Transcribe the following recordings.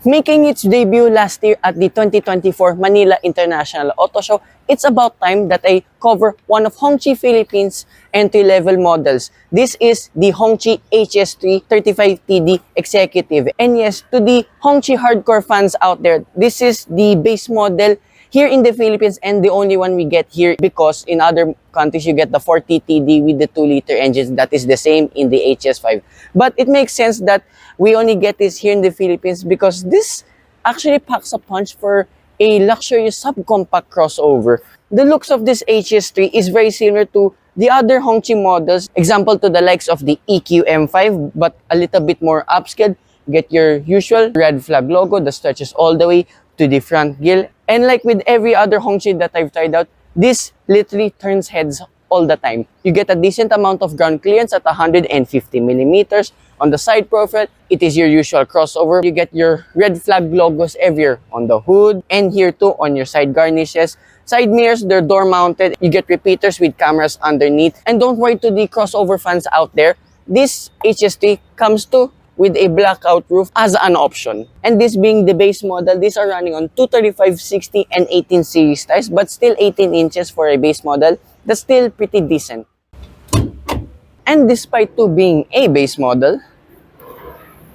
Making its debut last year at the 2024 Manila International Auto Show, it's about time that I cover one of Hongqi Philippines entry-level models. This is the Hongqi HS3 35TD Executive. And yes, to the Hongqi hardcore fans out there, this is the base model here in the Philippines and the only one we get here, because in other countries you get the 40TD with the 2-liter engines. That is the same in the HS5. But it makes sense that we only get this here in the Philippines because this actually packs a punch for a luxurious subcompact crossover. The looks of this HS3 is very similar to the other Hongqi models, example to the likes of the EQ M5, but a little bit more upscaled. Get your usual red flag logo that stretches all the way to the front grille. And like with every other Hongqi that I've tried out, this literally turns heads all the time. You get a decent amount of ground clearance at 150 millimeters. On the side profile, it is your usual crossover. You get your red flag logos everywhere on the hood and here too on your side garnishes. Side mirrors, they're door mounted. You get repeaters with cameras underneath. And don't worry to the crossover fans out there, this HS3 comes too with a blackout roof as an option. And this being the base model, these are running on 235, 60, and 18 series tires, but still 18 inches for a base model. That's still pretty decent. And despite being a base model,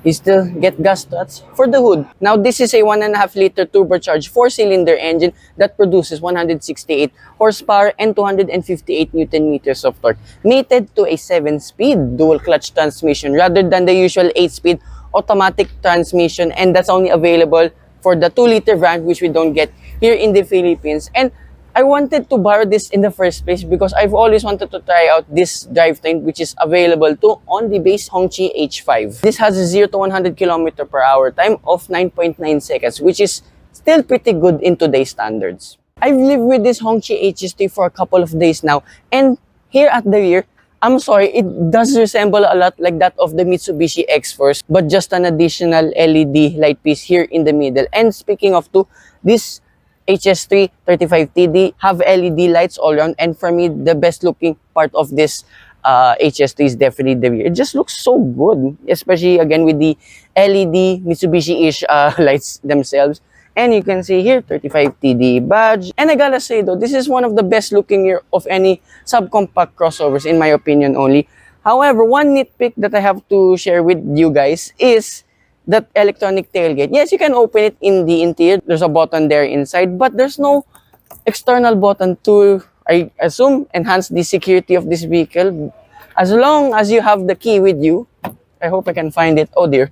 you still get gas struts for the hood. Now, this is a 1.5-liter turbocharged 4-cylinder engine that produces 168 horsepower and 258 Newton meters of torque, mated to a 7-speed dual-clutch transmission rather than the usual 8-speed automatic transmission, and that's only available for the 2-liter variant, which we don't get here in the Philippines. And I wanted to borrow this in the first place because I've always wanted to try out this drivetrain, which is available too on the base Hongqi H5. This has a 0 to 100 km/h time of 9.9 seconds, which is still pretty good in today's standards. I've lived with this Hongqi HS3 for a couple of days now, and here at the rear, I'm sorry, it does resemble a lot like that of the Mitsubishi X-Force, but just an additional LED light piece here in the middle. And speaking of this HS3 35TD have LED lights all around, and for me, the best looking part of this HS3 is definitely the rear. It just looks so good, especially again with the LED Mitsubishi-ish lights themselves. And you can see here, 35TD badge. And I gotta say though, this is one of the best looking here of any subcompact crossovers in my opinion only. However, one nitpick that I have to share with you guys is that electronic tailgate. Yes, you can open it in the interior. There's a button there inside, but there's no external button to, I assume, enhance the security of this vehicle. As long as you have the key with you, I hope I can find it. Oh dear.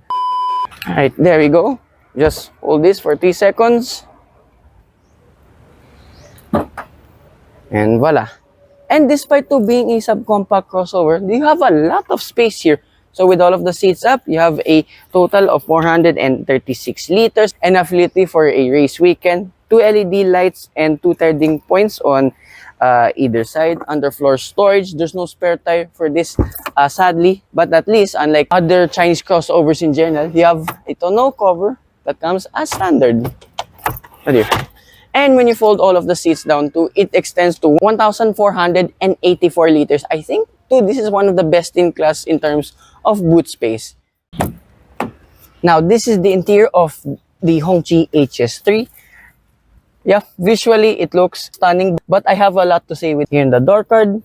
All right, there we go. Just hold this for 3 seconds. And voila. And despite being a subcompact crossover, you have a lot of space here. So with all of the seats up, you have a total of 436 liters, enough liquidity for a race weekend, 2 LED lights and 2 tire points on either side. Underfloor storage, there's no spare tire for this sadly, but at least unlike other Chinese crossovers in general, you have a tonneau cover that comes as standard. And when you fold all of the seats down too, it extends to 1,484 liters. I think too, this is one of the best in class in terms of boot space. Now, this is the interior of the Hongqi HS3. Yeah, visually it looks stunning, but I have a lot to say with here in the door card.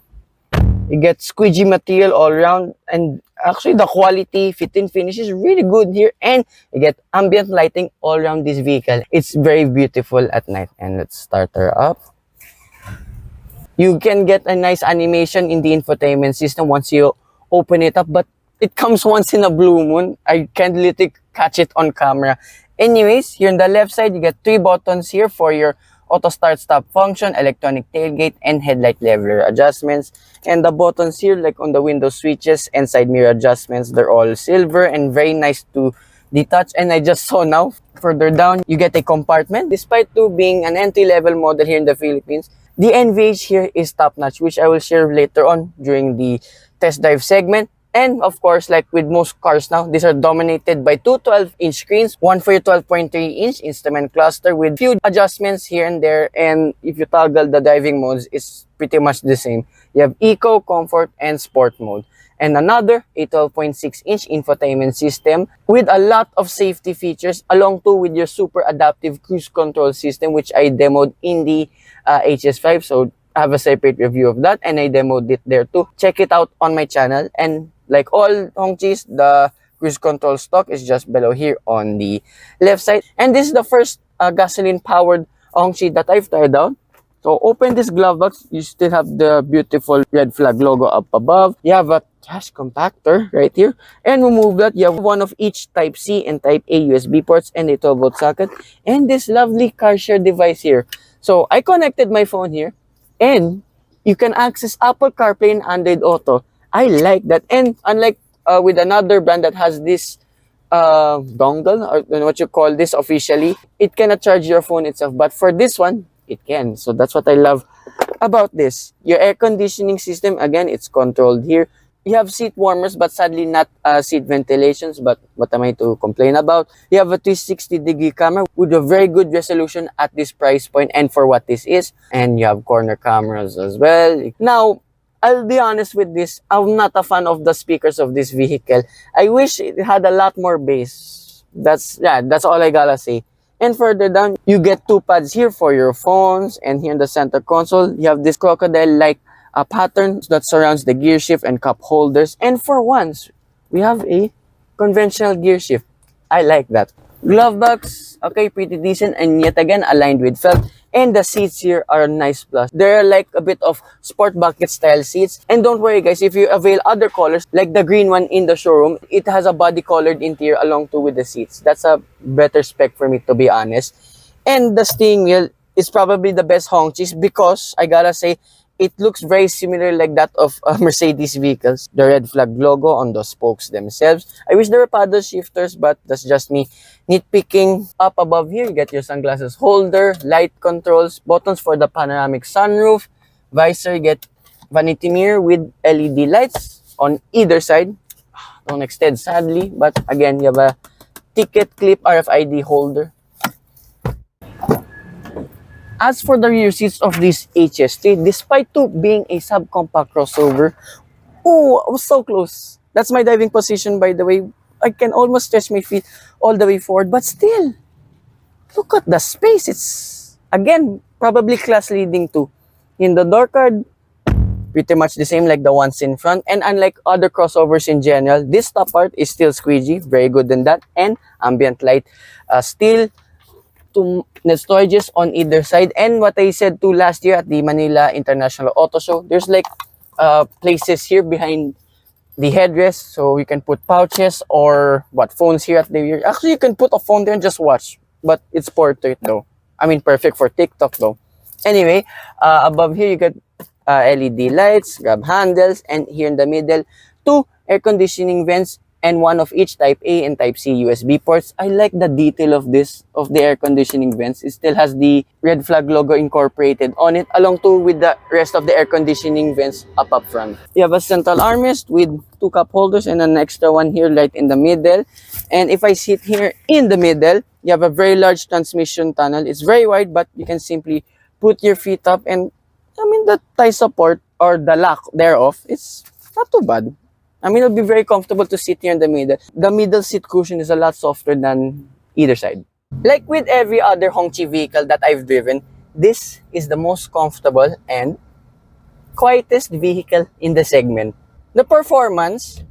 You get squeegee material all around, and actually the quality fit-in finish is really good here, and you get ambient lighting all around this vehicle. It's very beautiful at night. And let's start her up. You can get a nice animation in the infotainment system once you open it up, but it comes once in a blue moon. I can't literally catch it on camera. Anyways, here on the left side, you get 3 buttons here for your auto start stop function, electronic tailgate, and headlight leveler adjustments. And the buttons here, like on the window switches and side mirror adjustments, they're all silver and very nice to the touch. And I just saw now, further down, you get a compartment. Despite being an entry-level model here in the Philippines, the NVH here is top-notch, which I will share later on during the test drive segment. And of course, like with most cars now, these are dominated by 2 12-inch screens, one for your 12.3-inch instrument cluster with few adjustments here and there. And if you toggle the driving modes, it's pretty much the same. You have Eco, Comfort, and Sport mode. and another a 12.6-inch infotainment system with a lot of safety features, along too with your super adaptive cruise control system, which I demoed in the HS5. So I have a separate review of that, and I demoed it there too. Check it out on my channel. And like all Hongqis, the cruise control stock is just below here on the left side. And this is the first gasoline powered Hongqi that I've tried out. So open this glove box, you still have the beautiful red flag logo up above. You have a trash compactor right here. And remove that, you have one of each Type C and Type A USB ports and a 12-volt socket. And this lovely car share device here. So I connected my phone here, and you can access Apple CarPlay and Android Auto. I like that. And unlike with another brand that has this dongle, or what you call this officially, it cannot charge your phone itself. But for this one, it can. So that's what I love about this. Your air conditioning system, again, it's controlled here. You have seat warmers, but sadly not seat ventilations. But what am I to complain about? You have a 360-degree camera with a very good resolution at this price point and for what this is. And you have corner cameras as well. Now, I'll be honest with this. I'm not a fan of the speakers of this vehicle. I wish it had a lot more bass. That's all I gotta say. And further down, you get two pads here for your phones, and here in the center console, you have this crocodile-like pattern that surrounds the gear shift and cup holders. And for once, we have a conventional gear shift. I like that. Glove box, okay, pretty decent, and yet again aligned with felt. And the seats here are a nice plus. They're like a bit of sport bucket style seats. And don't worry guys, if you avail other colors, like the green one in the showroom, it has a body colored interior along too with the seats. That's a better spec for me, to be honest. And the steering wheel is probably the best Hongqis because I gotta say, it looks very similar like that of Mercedes vehicles. The red flag logo on the spokes themselves. I wish there were paddle shifters, but that's just me nitpicking. Up above here, you get your sunglasses holder, light controls, buttons for the panoramic sunroof, visor, you get vanity mirror with LED lights on either side. Don't extend sadly, but again, you have a ticket clip RFID holder. As for the rear seats of this HS3, despite being a subcompact crossover, oh, I was so close. That's my diving position, by the way. I can almost stretch my feet all the way forward, but still, look at the space. It's, again, probably class leading too. In the door card, pretty much the same like the ones in front. And unlike other crossovers in general, this top part is still squeegee, very good than that. And ambient light, still to storages on either side. And what I said too last year at the Manila International Auto Show, there's like places here behind the headrest, so you can put pouches or phones here at the rear. Actually, you can put a phone there and just watch, but it's portrait though. I mean, perfect for TikTok though. Anyway, above here you get LED lights, grab handles, and here in the middle, two air conditioning vents and one of each Type A and Type C USB ports. I like the detail of this, of the air conditioning vents. It still has the red flag logo incorporated on it, along too with the rest of the air conditioning vents up front. You have a central armrest with two cup holders and an extra one here right in the middle. And if I sit here in the middle, you have a very large transmission tunnel. It's very wide, but you can simply put your feet up, and I mean, the thigh support or the lack thereof, it's not too bad. I mean, it'll be very comfortable to sit here in the middle. The middle seat cushion is a lot softer than either side. Like with every other Hongqi vehicle that I've driven, this is the most comfortable and quietest vehicle in the segment. The performance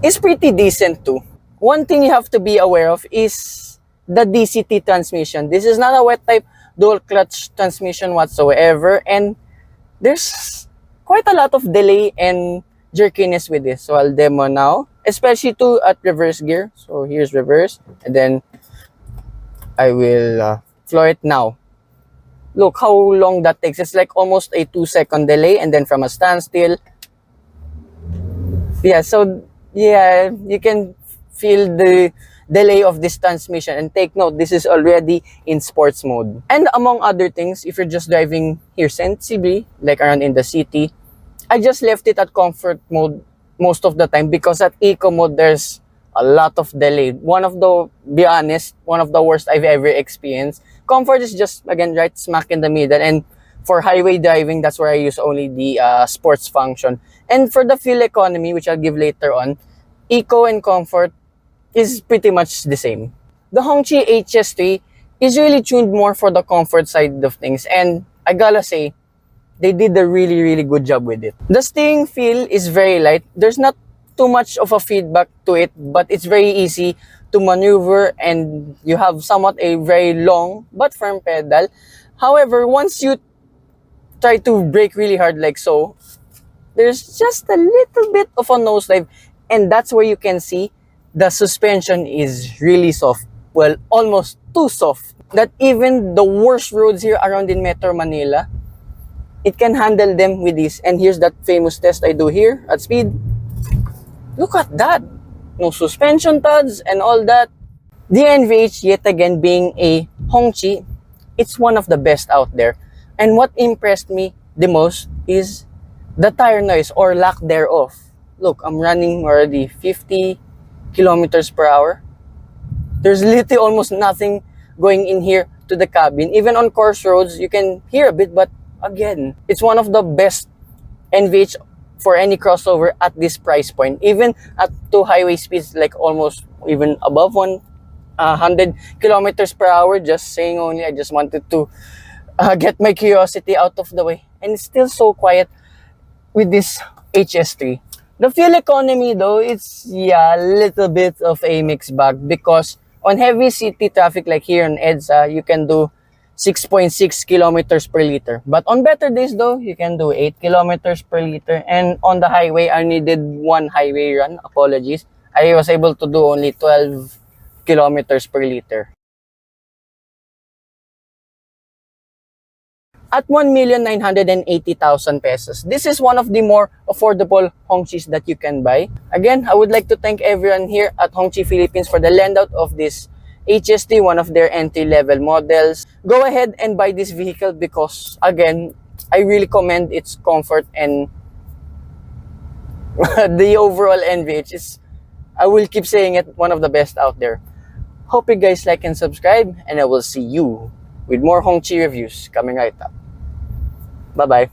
is pretty decent too. One thing you have to be aware of is the DCT transmission. This is not a wet type dual clutch transmission whatsoever, and there's quite a lot of delay and jerkiness with this. So I'll demo now, especially too at reverse gear. So here's reverse, and then I will floor it now. Look how long that takes. It's like almost a 2-second delay, and then from a standstill. Yeah, so yeah, you can feel the delay of this transmission, and take note, this is already in sports mode. And among other things, if you're just driving here sensibly, like around in the city, I just left it at comfort mode most of the time, because at eco mode there's a lot of delay. Be honest, one of the worst I've ever experienced. Comfort is just, again, right smack in the middle, and For highway driving, that's where I use only the sports function. And for the fuel economy, which I'll give later on, eco and comfort is pretty much the same. The Hongqi HS3 is really tuned more for the comfort side of things, and I gotta say, they did a really, really good job with it. The steering feel is very light. There's not too much of a feedback to it, but it's very easy to maneuver, and you have somewhat a very long but firm pedal. However, once you try to brake really hard like so, there's just a little bit of a nosedive, and that's where you can see the suspension is really soft. Well, almost too soft. That even the worst roads here around in Metro Manila, it can handle them with this. And here's that famous test I do here at speed. Look at that. No suspension pads and all that. The NVH, yet again being a Hongqi, it's one of the best out there. And what impressed me the most is the tire noise or lack thereof. Look, I'm running already 50 kilometers per hour. There's literally almost nothing going in here to the cabin. Even on coarse roads, you can hear a bit, but again, it's one of the best NVH for any crossover at this price point. Even at 2 highway speeds, like almost even above 100 kilometers per hour. Just saying only, I just wanted to get my curiosity out of the way. And it's still so quiet with this HS3. The fuel economy though, it's a little bit of a mixed bag, because on heavy city traffic like here in EDSA, you can do 6.6 kilometers per liter. But on better days though, you can do 8 kilometers per liter. And on the highway, I only did one highway run. Apologies. I was able to do only 12 kilometers per liter. At 1,980,000 pesos. This is one of the more affordable Hongqis that you can buy. Again, I would like to thank everyone here at Hongqi Philippines for the lend out of this HS3, one of their entry-level models. Go ahead and buy this vehicle because, again, I really commend its comfort, and the overall NVH is, I will keep saying it, one of the best out there. Hope you guys like and subscribe, and I will see you with more Hongqi reviews coming right up. Bye-bye.